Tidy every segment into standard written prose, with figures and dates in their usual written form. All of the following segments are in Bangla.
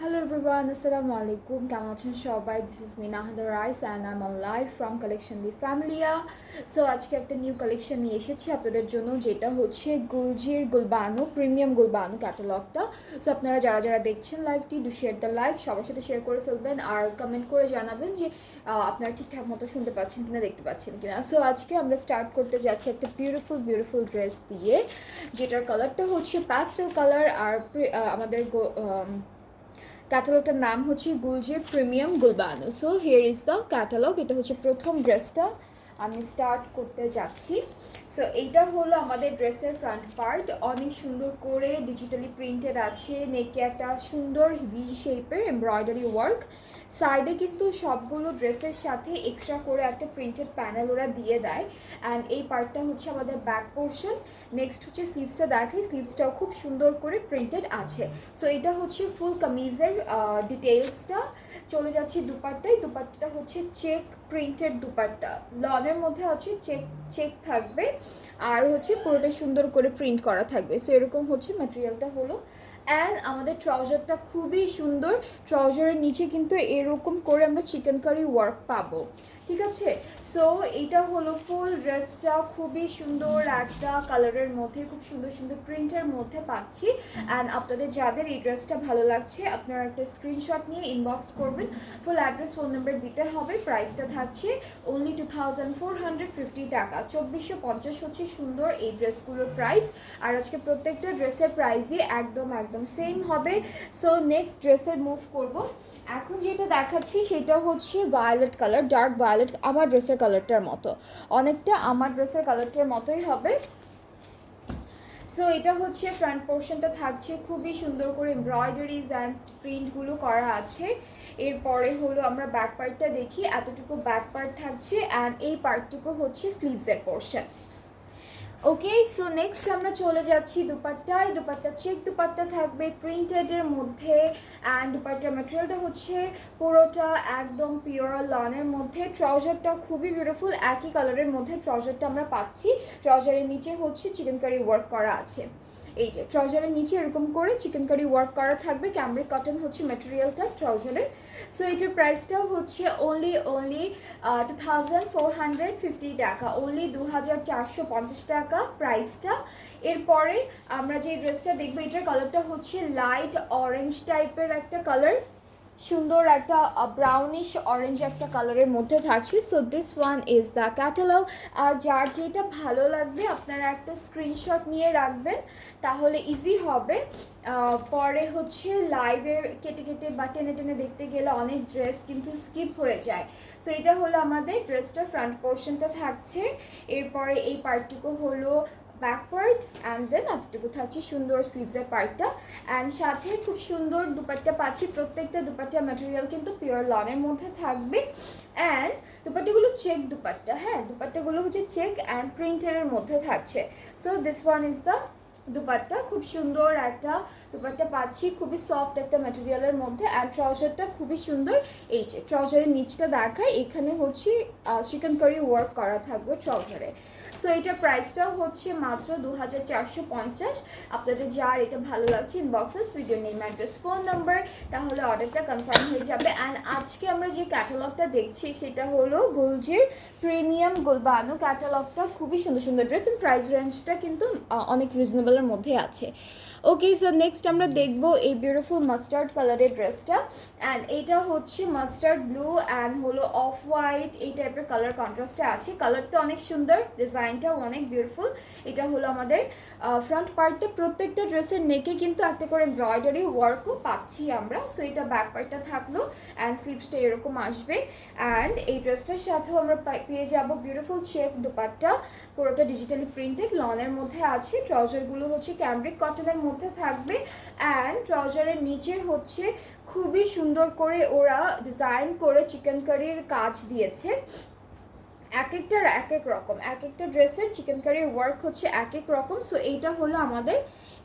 Hello everyone, Assalamu alaikum. কেমন আছেন সবাই? This is me Nahada Rice and I'm on live from Collection the Familia. So আজকে একটা নিউ কালেকশন নিয়ে এসেছি আপনাদের জন্য, যেটা হচ্ছে গুলজির গুলবানো প্রিমিয়াম গুলবানো ক্যাটালগটা। সো আপনারা যারা যারা দেখছেন লাইভটি, ডু শেয়ার দ্য লাইভ, সবার সাথে শেয়ার করে ফেলবেন আর কমেন্ট করে জানাবেন যে আপনারা ঠিকঠাক মতো শুনতে পাচ্ছেন কিনা, দেখতে পাচ্ছেন কিনা। সো আজকে আমরা স্টার্ট করতে যাচ্ছি একটা বিউটিফুল ড্রেস দিয়ে, যেটার কালারটা হচ্ছে প্যাস্টেল কালার। আর আমাদের ক্যাটালগটার নাম হচ্ছে গুলজে premium Gulbano. So here is the catalogue. এটা হচ্ছে প্রথম ড্রেসটা আমি স্টার্ট করতে যাচ্ছি। সো এইটা হলো আমাদের ড্রেসের ফ্রন্ট পার্ট, অনেক সুন্দর করে ডিজিটালি প্রিন্টেড আছে, নেকে একটা সুন্দর ভি শেপের এমব্রয়ডারি ওয়ার্ক। সাইডে কিন্তু সবগুলো ড্রেসের সাথে এক্সট্রা করে একটা প্রিন্টেড প্যানেল ওরা দিয়ে দেয়। অ্যান্ড এই পার্টটা হচ্ছে আমাদের ব্যাক পোর্শন। নেক্সট হচ্ছে স্লিভসটা দেখাই, স্লিভসটাও খুব সুন্দর করে প্রিন্টেড আছে। সো এটা হচ্ছে ফুল কামিজের ডিটেলসটা। চলে যাচ্ছি দুপাট্টায়। দুপাট্টাটা হচ্ছে চেক প্রিন্টেড দুপাট্টা, লনের মধ্যে আছে চেক চেক থাকবে আর হচ্ছে পুরোটা সুন্দর করে প্রিন্ট করা থাকবে। সো এরকম হচ্ছে ম্যাটেরিয়ালটা হলো। অ্যান্ড আমাদের ট্রাউজারটা খুবই সুন্দর। ট্রাউজারের নিচে কিন্তু এরকম করে আমরা চিকেন কারি ওয়ার্ক পাবো, ঠিক আছে। সো এইটা হলো ফুল ড্রেসটা, খুবই সুন্দর একটা কালারের মধ্যে, খুব সুন্দর সুন্দর প্রিন্টের মধ্যে পাচ্ছি। অ্যান্ড আপনাদের যাদের এই ড্রেসটা ভালো লাগছে আপনারা একটা স্ক্রিনশট নিয়ে ইনবক্স করবেন। ফুল অ্যাড্রেস, ফোন নাম্বার দিতে হবে। প্রাইসটা থাকছে অনলি 2450 টাকা, 2450 হচ্ছে সুন্দর এই ড্রেসগুলোর প্রাইস। আর আজকে প্রত্যেকটা ড্রেসের প্রাইসই একদম সেম হবে। সো নেক্সট ড্রেসে মুভ করব। এখন যেটা দেখাচ্ছি সেটা হচ্ছে ভায়োলেট কালার, ডার্ক ভায়োলেট, আমার ড্রেসের কালারটার মতো, অনেকটা আমার ড্রেসের কালারটার মতোই হবে। সো এটা হচ্ছে ফ্রন্ট পোর্শনটা থাকছে খুবই সুন্দর করে এমব্রয়ডারিজ অ্যান্ড প্রিন্টগুলো করা আছে। এরপরে হলো আমরা ব্যাক পার্টটা দেখি, এতটুকু ব্যাক পার্ট থাকছে অ্যান্ড এই পার্টটুকু হচ্ছে স্লিভসের পোর্শন। ওকে, সো নেক্সট আমরা চলে যাচ্ছি দুপাট্টায়। দুপাট্টা চেক দুপাট্টা থাকবে প্রিন্টেডের মধ্যে। অ্যান্ড দুপাট্টার ম্যাটেরিয়ালটা হচ্ছে পুরোটা একদম পিওর লনের মধ্যে। ট্রাউজারটা খুবই বিউটিফুল, একই কালারের মধ্যে ট্রাউজারটা আমরা পাচ্ছি। ট্রাউজারের নিচে হচ্ছে চিকেন কারি ওয়ার্ক করা আছে। এই যে ট্রাউজারের নিচে এরকম করে চিকেন কারি ওয়ার্ক করা থাকবে। ক্যামব্রিক কটন হচ্ছে ম্যাটেরিয়ালটা ট্রাউজারের। সো এটার প্রাইসটাও হচ্ছে অনলি 2450 টাকা, অনলি 2450 টাকা প্রাইসটা। এরপরে আমরা যে ড্রেসটা দেখবো, এটার কালারটা হচ্ছে লাইট অরেঞ্জ টাইপের একটা কালার, সুন্দর একটা ব্রাউনিশ অরেঞ্জ একটা কালারের মধ্যে থাকছে। So this one is the catalogue. আর যার যেটা ভালো লাগবে আপনারা একটা স্ক্রিনশট নিয়ে রাখবেন, তাহলে ইজি হবে। পরে হচ্ছে লাইভে কেটে কেটে বা টেনে টেনে দেখতে গেলে অনেক ড্রেস কিন্তু স্কিপ হয়ে যায়। সো এটা হলো আমাদের ড্রেসটার ফ্রন্ট পোর্শনটা থাকছে। এরপরে এই পার্টটুকু হলো ব্যাক পার্ট অ্যান্ড দেন এতটুকু থাকছে সুন্দর স্লিভসের পার্টটা। অ্যান্ড সাথে খুব সুন্দর দুপাট্টা পাচ্ছি। প্রত্যেকটা দুপাট্টা ম্যাটেরিয়াল কিন্তু পিওর লনের মধ্যে থাকবে। অ্যান্ড দুপাট্টাগুলো চেক দুপাট্টা, হ্যাঁ দুপাট্টাগুলো হচ্ছে চেক অ্যান্ড প্রিন্টের মধ্যে থাকছে। So this one is the dupatta, খুব সুন্দর একটা দুপাট্টা পাচ্ছি, খুবই সফট একটা ম্যাটেরিয়ালের মধ্যে। অ্যান্ড ট্রাউজারটা খুবই সুন্দর। এই যে ট্রাউজারের নিচটা দেখায়, এখানে হচ্ছে চিকেন কারি ওয়ার্ক করা থাকবে ট্রাউজারে। সো এটার প্রাইসটাও হচ্ছে মাত্র 2450। আপনাদের যার এটা ভালো লাগছে ইনবক্সে video name address phone number, তাহলে অর্ডারটা কনফার্ম হয়ে যাবে। অ্যান্ড আজকে আমরা যে ক্যাটালগটা দেখছি সেটা হলো গুলজির প্রিমিয়াম গুলবানো ক্যাটালগটা। খুবই সুন্দর সুন্দর ড্রেস, এবং প্রাইস রেঞ্জটা কিন্তু অনেক রিজনেবলের মধ্যে আছে। ওকে, সো নেক্সট আমরা দেখবো এই বিউটিফুল মাস্টার্ড কালারের ড্রেসটা। অ্যান্ড এইটা হচ্ছে মাস্টার্ড ব্লু অ্যান্ড হলো অফ হোয়াইট, এই টাইপের কালার কন্ট্রাস্টে আছে। কালারটা অনেক সুন্দর, ডিজাইনটাও অনেক বিউটিফুল। এটা হলো আমাদের ফ্রন্ট পার্টটা। প্রত্যেকটা ড্রেসের নেকে কিন্তু একটা করে এমব্রয়ডারি ওয়ার্কও পাচ্ছি আমরা। সো এটা ব্যাক পার্টটা থাকলো অ্যান্ড স্লিভসটা এরকম আসবে। অ্যান্ড এই ড্রেসটার সাথেও আমরা পেয়ে যাবো বিউটিফুল চেক দুপাট্টা, পুরোটা ডিজিটালি প্রিন্টেড লনের মধ্যে আছে। ট্রাউজারগুলো হচ্ছে ক্যামব্রিক কটনের মধ্যে থাকবে। অ্যান্ড ট্রাউজারের নিচে হচ্ছে খুবই সুন্দর করে ওরা ডিজাইন করে চিকেন কারির কাজ দিয়েছে। এক একটার এক এক রকম, এক একটা ড্রেসের চিকেন কারি ওয়ার্ক হচ্ছে এক এক রকম। সো এইটা হলো আমাদের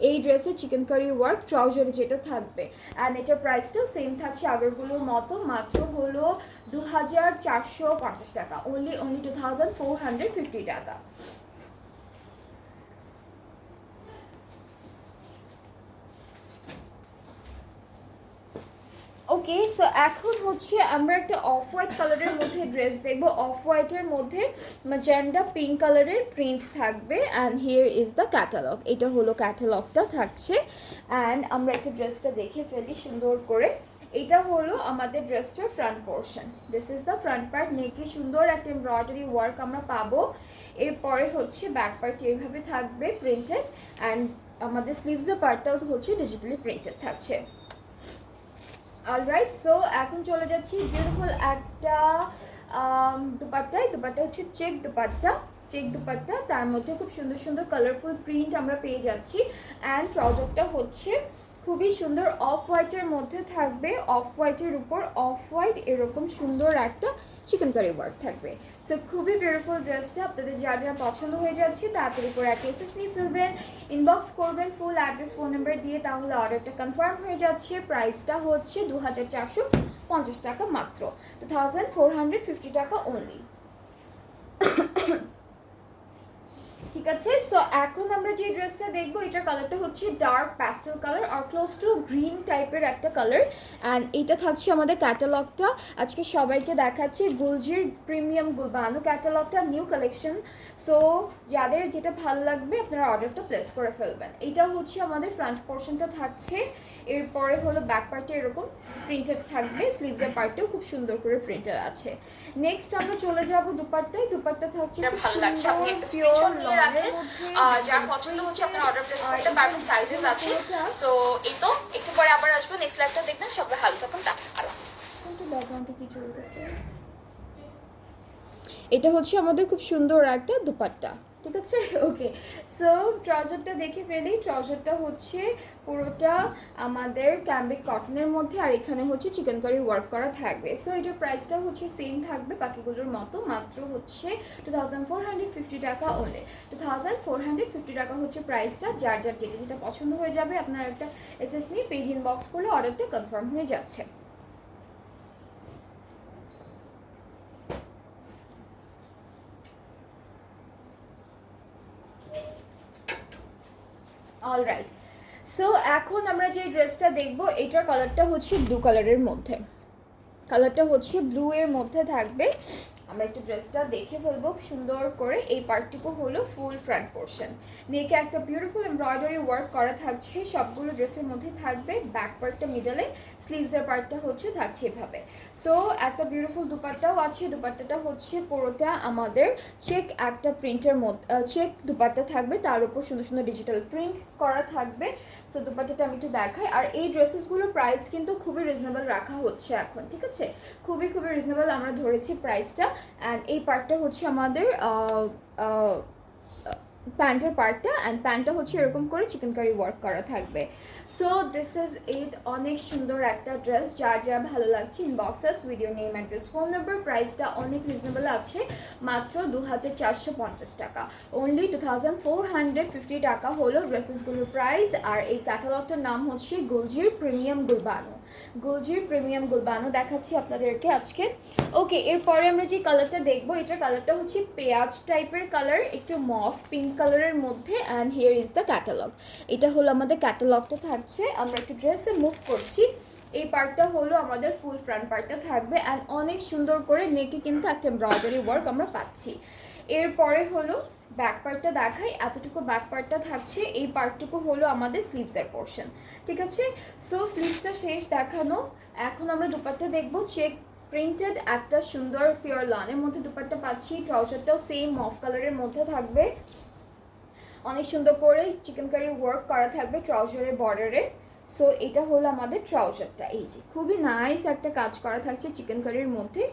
এই ড্রেসের চিকেন কারি ওয়ার্ক ট্রাউজারে যেটা থাকবে। অ্যান্ড এটার প্রাইসটাও সেম থাকছে আগেরগুলোর মতো, মাত্র হলো 2450 টাকা, অনলি 2450 টাকা। ওকে, সো এখন হচ্ছে আমরা একটা অফ হোয়াইট কালারের মধ্যে ড্রেস দেখবো। অফ হোয়াইটের মধ্যে ম্যাজেন্ডা পিঙ্ক কালারের প্রিন্ট থাকবে and here is the catalogue. এটা হলো ক্যাটালগটা থাকছে অ্যান্ড আমরা একটা ড্রেসটা দেখে ফেলি সুন্দর করে। এটা হলো আমাদের ড্রেসটার front portion. This is the front part. নেকে সুন্দর একটা এমব্রয়ডারি ওয়ার্ক আমরা পাবো। এরপরে হচ্ছে ব্যাক পার্ট এইভাবে থাকবে প্রিন্টেড অ্যান্ড আমাদের স্লিভসের পার্টটাও হচ্ছে ডিজিটালি প্রিন্টেড থাকছে। অলরাইট, সো এখন চলে যাচ্ছি বিউটিফুল একটা দুপাট্টায়। দুপাট্টা হচ্ছে চেক দুপাট্টা। চেক দুপাট্টা, তার মধ্যে খুব সুন্দর সুন্দর কালারফুল প্রিন্ট আমরা পেয়ে যাচ্ছি অ্যান্ড ট্রাউজারটা হচ্ছে খুবই সুন্দর অফ হোয়াইটের মধ্যে থাকবে। অফ হোয়াইটের উপর অফ হোয়াইট এরকম সুন্দর একটা চিকেন কারি ওয়ার্ক থাকবে। সো খুবই বিউটিফুল ড্রেসটা। আপনাদের যার যার পছন্দ হয়ে যাচ্ছে তাড়াতাড়ি করে একটা এসএস নিয়ে ফেলবেন, ইনবক্স করবেন ফুল অ্যাড্রেস ফোন নাম্বার দিয়ে, তাহলে অর্ডারটা কনফার্ম হয়ে যাচ্ছে। প্রাইসটা হচ্ছে 2450 টাকা মাত্র, 2450 টাকা অনলি। ঠিক আছে, সো এখন আমরা যে ড্রেসটা দেখবো এটার কালারটা হচ্ছে ডার্ক প্যাস্টেল কালার আর ক্লোজ টু গ্রিন টাইপের একটা কালার অ্যান্ড এটা থাকছে আমাদের ক্যাটালগটা। আজকে সবাইকে দেখাচ্ছি গুলজির প্রিমিয়াম গুলবানো ক্যাটালগটা, নিউ কালেকশন। সো যাদের যেটা ভালো লাগবে আপনারা অর্ডারটা প্লেস করে ফেলবেন। এটা হচ্ছে আমাদের ফ্রন্ট পোর্শনটা থাকছে। এরপরে হলো ব্যাক পার্টে এরকম প্রিন্টেড থাকবে, স্লিভসের পার্টেও খুব সুন্দর করে প্রিন্টেড আছে। নেক্সট আমরা চলে যাব দুপাট্টায়। দুপাট্টা থাকছে ভালো লাগছে, আপনি একটা স্ক্রিনশট নিয়ে রাখেন, যার পছন্দ হচ্ছে আপনারা অর্ডার প্লেস করতে পারবেন। সাইজেস আছে। সো এই তো একটু পরে আবার আসবো, নেক্সট লাইভটা দেখবেন। সবাই ভালো থাকুন, আল্লাহ হাফেজ। কিন্তু ব্যাকগ্রাউন্ডে কি চলতেছে? এটা হচ্ছে আমাদের খুব সুন্দর একটা দুপাট্টা, ঠিক আছে। ওকে, সো ট্রাউজারটা দেখে ফেলি। ট্রাউজারটা হচ্ছে পুরোটা আমাদের ক্যাম্বিক কটনের মধ্যে আর এখানে হচ্ছে চিকেন কারি ওয়ার্ক করা থাকবে। সো এটার প্রাইসটা হচ্ছে সেম থাকবে বাকিগুলোর মতো, মাত্র হচ্ছে 2450 টাকা অনলি। 2450 টাকা হচ্ছে প্রাইসটা। যার যার যেটা যেটা পছন্দ হয়ে যাবে আপনার একটা এসএস নিয়ে পেজ ইনবক্স করলে অর্ডারটা কনফার্ম হয়ে যাচ্ছে। অলরাইট, সো এখন আমরা যে ড্রেসটা দেখবো এটার কালারটা হচ্ছে ব্লু কালারের মধ্যে। কালারটা হচ্ছে ব্লু এর মধ্যে থাকবে। আমরা একটু ড্রেসটা দেখে ফেলবো সুন্দর করে। এই পার্টটুকু হলো ফুল ফ্রন্ট পোর্শন। নেকে একটা বিউটিফুল এমব্রয়ডারি ওয়ার্ক করা থাকছে, সবগুলো ড্রেসের মধ্যে থাকবে। ব্যাক পার্টটা মিডলে, স্লিভসের পার্টটা হচ্ছে থাকছে এভাবে। সো একটা বিউটিফুল দুপাট্টাও আছে। দুপাট্টাটা হচ্ছে পুরোটা আমাদের চেক একটা প্রিন্টের মধ্যে, চেক দুপাট্টা থাকবে, তার উপর সুন্দর সুন্দর ডিজিটাল প্রিন্ট করা থাকবে। সো দুপাট্টাটা আমি একটু দেখাই। আর এই ড্রেসেসগুলোর প্রাইস কিন্তু খুবই রিজনেবল রাখা হচ্ছে এখন, ঠিক আছে। খুবই খুবই রিজনেবল আমরা ধরেছি প্রাইসটা। অ্যান্ড এই পার্টটা হচ্ছে আমাদের প্যান্টের পার্টটা অ্যান্ড প্যান্টটা হচ্ছে এরকম করে চিকেন কারি ওয়ার্ক করা থাকবে। So this is it. অনেক সুন্দর একটা ড্রেস। যার যা ভালো লাগছে inbox us with your name address phone number. প্রাইসটা অনেক রিজনেবল আছে, মাত্র 2450 টাকা অনলি। 2450 টাকা হলো ড্রেসেসগুলোর প্রাইস। আর এই ক্যাটালগটার নাম হচ্ছে গুলজির প্রিমিয়াম গুলবানো। গুলজির প্রিমিয়াম গুলবানো দেখাচ্ছি আপনাদেরকে আজকে। ওকে, এরপরে আমরা যে কালারটা দেখবো এটার কালারটা হচ্ছে পেঁয়াজ টাইপের কালার, একটু মফ পিঙ্ক কালারের মধ্যে and here is the catalogue. এটা হলো আমাদের ক্যাটালগটা থাকছে। আমরা একটু ড্রেসে মুভ করছি। এই পার্টটা হলো আমাদের ফুল ফ্রন্ট পার্টটা থাকবে অ্যান্ড অনেক সুন্দর করে নেকে কিন্তু একটা এমব্রয়ডারি ওয়ার্ক আমরা পাচ্ছি। এরপরে হলো ব্যাক পার্টটা দেখাই। এতটুকু ব্যাক পার্টটা থাকছে। এই পার্টটুকু হলো আমাদের স্লিভসের পোর্শন, ঠিক আছে। সো স্লিভসটা শেষ দেখানো। এখন আমরা দুপাট্টা দেখবো। চেক প্রিন্টেড একটা সুন্দর পিওর লনের মধ্যে দুপাট্টা পাচ্ছি। ট্রাউজারটাও সেম মফ কালারের মধ্যে থাকবে। অনেক সুন্দর করে চিকেন কারি ওয়ার্ক করা থাকবে ট্রাউজারের বর্ডারে। সো এটা হলো আমাদের ট্রাউজারটা। এই যে খুবই নাইস একটা কাজ করা থাকছে চিকেন কারির মধ্যে।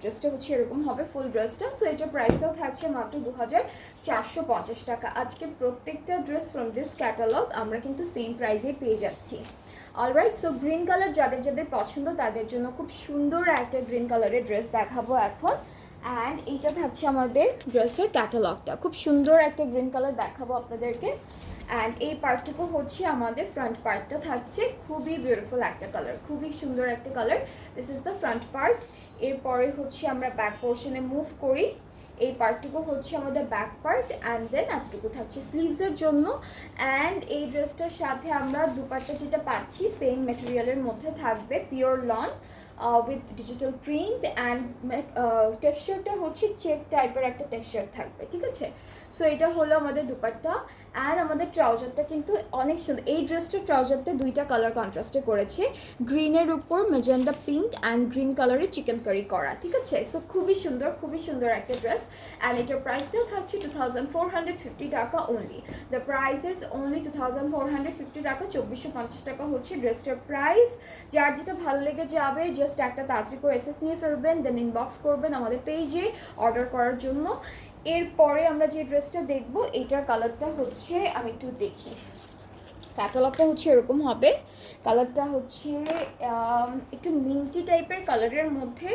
ড্রেসটা হচ্ছে এরকম হবে ফুল ড্রেসটা। সো এটার প্রাইসটাও থাকছে মাত্র 2450 টাকা। আজকে প্রত্যেকটা ড্রেস ফ্রম দিস ক্যাটালগ আমরা কিন্তু সেম প্রাইসেই পেয়ে যাচ্ছি। অলরাইট, সো গ্রিন কালার যাদের যাদের পছন্দ তাদের জন্য খুব সুন্দর একটা গ্রিন কালারের ড্রেস দেখাবো এখন। অ্যান্ড এইটা থাকছে আমাদের ড্রেসের ক্যাটালগটা। খুব সুন্দর একটা গ্রিন কালার দেখাবো আপনাদেরকে। অ্যান্ড এই পার্টটুকু হচ্ছে আমাদের ফ্রন্ট পার্টটা থাকছে। খুবই বিউটিফুল একটা কালার, খুবই সুন্দর একটা colour. This is the front part. এরপরে হচ্ছে আমরা ব্যাক পোর্শনে মুভ করি। এই পার্টটুকু হচ্ছে আমাদের ব্যাক পার্ট, অ্যান্ড দেন এতটুকু থাকছে স্লিভসের জন্য। অ্যান্ড এই ড্রেসটার সাথে আমরা দুপাট্টা যেটা পাচ্ছি সেম ম্যাটেরিয়ালের মধ্যে থাকবে, pure lawn with digital print, and টেক্সচারটা হচ্ছে চেক টাইপের একটা টেক্সচার থাকবে, ঠিক আছে। সো এটা হলো আমাদের দুপাট্টা। অ্যান্ড আমাদের ট্রাউজারটা কিন্তু অনেক সুন্দর। এই ড্রেসটার ট্রাউজারটা দুইটা কালার কন্ট্রাস্টে করেছে, গ্রিনের উপর মেজেন্ডা পিঙ্ক অ্যান্ড গ্রিন কালারের চিকেন কারি করা, ঠিক আছে। সো খুবই সুন্দর একটা ড্রেস। অ্যান্ড এটার প্রাইসটাও থাকছে 2450 টাকা only. The price is only 2450 টাকা, 2450 টাকা হচ্ছে ড্রেসটার প্রাইস। যার যেটা ভালো লেগে যাবে জাস্ট একটা তাড়াতাড়ি করে এসএস নিয়ে ফেলবেন, দেন ইনবক্স করবেন আমাদের পেজে অর্ডার করার জন্য। এরপরে আমরা যে ড্রেসটা দেখবো এইটার কালারটা হচ্ছে, আমি একটু দেখি, ক্যাটালগটা হচ্ছে এরকম হবে। কালারটা হচ্ছে একটু মিন্টি টাইপের কালারের মধ্যে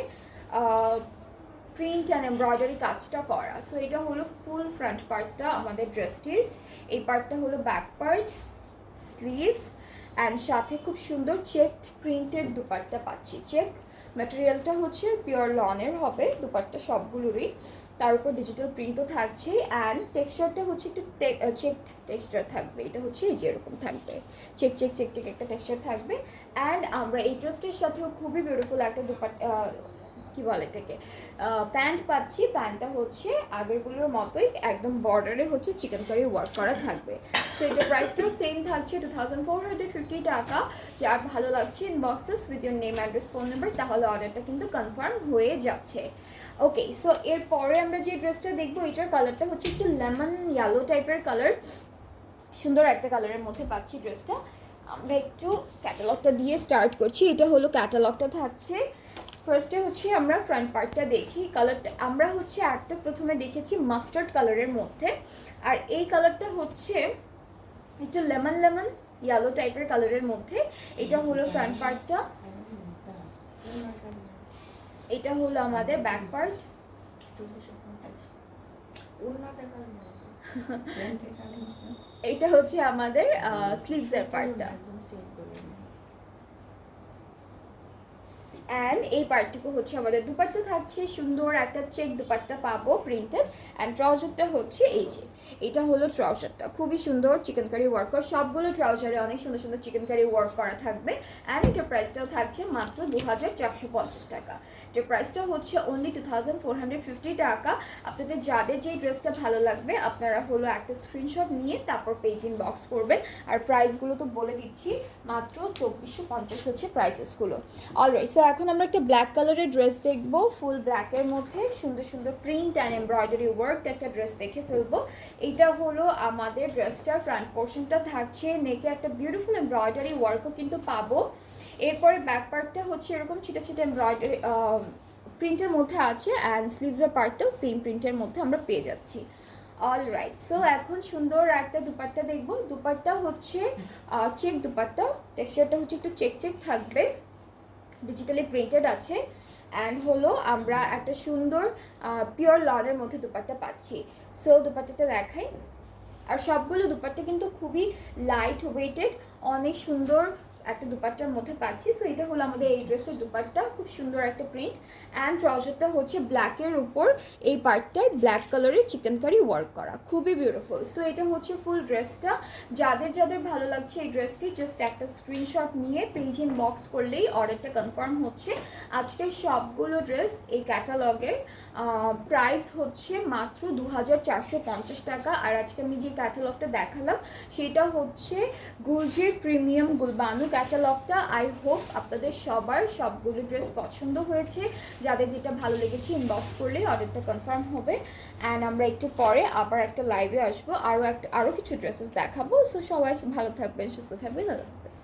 প্রিন্ট অ্যান্ড এমব্রয়ডারি কাজটা করা। সো এটা হলো ফুল ফ্রন্ট পার্টটা আমাদের ড্রেসটির। এই পার্টটা হলো ব্যাক পার্ট, স্লিভস, অ্যান্ড সাথে খুব সুন্দর চেক প্রিন্টের দুপাট্টা পাচ্ছি। চেক ম্যাটেরিয়ালটা হচ্ছে পিওর লনের হবে দুপাট্টা সবগুলোরই, তার উপর ডিজিটাল প্রিন্টও থাকছে। অ্যান্ড টেক্সচারটা হচ্ছে একটু চেক টেক্সচার থাকবে, এটা হচ্ছে এই যে এরকম থাকবে, চেক চেক চেক চেক একটা টেক্সচার থাকবে। অ্যান্ড আমরা এই ড্রেসটির সাথেও খুবই বিউটিফুল একটা দুপাট্টা কি বলে এটাকে প্যান্ট পাচ্ছি। প্যান্টটা হচ্ছে আগেরগুলোর মতোই একদম বর্ডারে হচ্ছে চিকেন কারি ওয়ার্ক করা থাকবে। সো এটার প্রাইসটাও সেম থাকছে 2450 টাকা। যার ভালো লাগছে inboxes with your name, address, phone number, তাহলে অর্ডারটা কিন্তু কনফার্ম হয়ে যাচ্ছে। ওকে, সো এরপরে আমরা যে ড্রেসটা দেখবো এটার কালারটা হচ্ছে একটু লেমন ইয়েলো টাইপের কালার, সুন্দর একটা কালারের মধ্যে পাচ্ছি ড্রেসটা। আমরা একটু ক্যাটালগটা দিয়ে স্টার্ট করছি। এটা হলো ক্যাটালগটা থাকছে। ফার্স্টে হচ্ছে আমরা ফ্রন্ট পার্টটা দেখি। কালারটা আমরা হচ্ছে একটা প্রথমে দেখেছি মাস্টার্ড কালারের মধ্যে, আর এই কালারটা হচ্ছে একটু লেমন ইয়েলো টাইপের কালারের মধ্যে। এটা হলো ফ্রন্ট পার্টটা, এটা হলো আমাদের ব্যাক পার্ট। এটা হচ্ছে আমাদের স্লিভসের পার্টটা। অ্যান্ড এই পার্টটুকু হচ্ছে আমাদের দুপাট্টা থাকছে, সুন্দর একটা চেক দুপাট্টা পাবো প্রিন্টেড। অ্যান্ড ট্রাউজারটা হচ্ছে এই যে, এটা হলো ট্রাউজারটা, খুবই সুন্দর চিকেন কারি ওয়ার্ক করা, সবগুলো ট্রাউজারে অনেক সুন্দর সুন্দর চিকেন কারি ওয়ার্ক করা থাকবে। অ্যান্ড এটার প্রাইসটাও থাকছে মাত্র 2450 টাকা। এটার প্রাইসটা হচ্ছে অনলি 2450 টাকা। আপনাদের যাদের যেই ড্রেসটা ভালো লাগবে আপনারা হলো একটা স্ক্রিনশট নিয়ে তারপর পেজ ইনবক্স করবেন। আর প্রাইসগুলো তো বলে দিচ্ছি, মাত্র 2450 হচ্ছে প্রাইসেসগুলো। অলরাইট, সো এখন আমরা একটা ব্ল্যাক কালারের ড্রেস দেখবো, ফুল ব্ল্যাকের মধ্যে সুন্দর সুন্দর প্রিন্ট অ্যান্ড এমব্রয়ডারি ওয়ার্ক একটা ড্রেস দেখে ফেলবো। এইটা হলো আমাদের ড্রেসটার ফ্রন্ট পোর্শনটা থাকছে, নেকে একটা বিউটিফুল এমব্রয়ডারি ওয়ার্কও কিন্তু পাবো। এরপরে ব্যাক পার্টটা হচ্ছে এরকম ছিটা ছিটা এমব্রয়ডারি প্রিন্টের মধ্যে আছে, অ্যান্ড স্লিভসের পার্টটাও সেম প্রিন্টের মধ্যে আমরা পেয়ে যাচ্ছি। অলরাইট, সো এখন সুন্দর একটা দুপাট্টা দেখবো। দুপাট্টা হচ্ছে চেক দুপাট্টা, টেক্সচারটা হচ্ছে একটু চেক চেক থাকবে, ডিজিটালি প্রিন্টেড আছে। অ্যান্ড হলো আমরা একটা সুন্দর পিওর লনের মধ্যে দুপাট্টা পাচ্ছি। সো দুপাট্টাটা দেখাই। আর সবগুলো দুপাট্টা কিন্তু খুবই লাইট ওয়েটেড, অনেক সুন্দর একটা দুপাট্টার মধ্যে পাচ্ছি। সো এটা হলো আমাদের এই ড্রেসের দুপাট্টা, খুব সুন্দর একটা প্রিন্ট। অ্যান্ড ট্রাউজারটা হচ্ছে ব্ল্যাকের উপর এই পার্টটায় ব্ল্যাক কালারের চিকেন কারি ওয়ার্ক করা, খুবই বিউটিফুল। সো এটা হচ্ছে ফুল ড্রেসটা। যাদের যাদের ভালো লাগছে এই ড্রেসটি জাস্ট একটা স্ক্রিনশট নিয়ে পেজ ইনবক্স করলেই অর্ডারটা কনফার্ম হচ্ছে। আজকের সবগুলো ড্রেস এই ক্যাটালগের প্রাইস হচ্ছে মাত্র 2450 টাকা। আর আজকে আমি যে ক্যাটালগটা দেখালাম সেটা হচ্ছে গুলজির প্রিমিয়াম গুলবানো ক্যাটালগটা। আই হোপ আপনাদের সবার সবগুলো ড্রেস পছন্দ হয়েছে। যাদের যেটা ভালো লেগেছে ইনবক্স করলেই অর্ডারটা কনফার্ম হবে। অ্যান্ড আমরা একটু পরে আবার একটা লাইভে আসবো, আরও কিছু ড্রেসেস দেখাবো। সো সবাই ভালো থাকবেন, সুস্থ থাকবেন, আল্লাহ হাফেজ।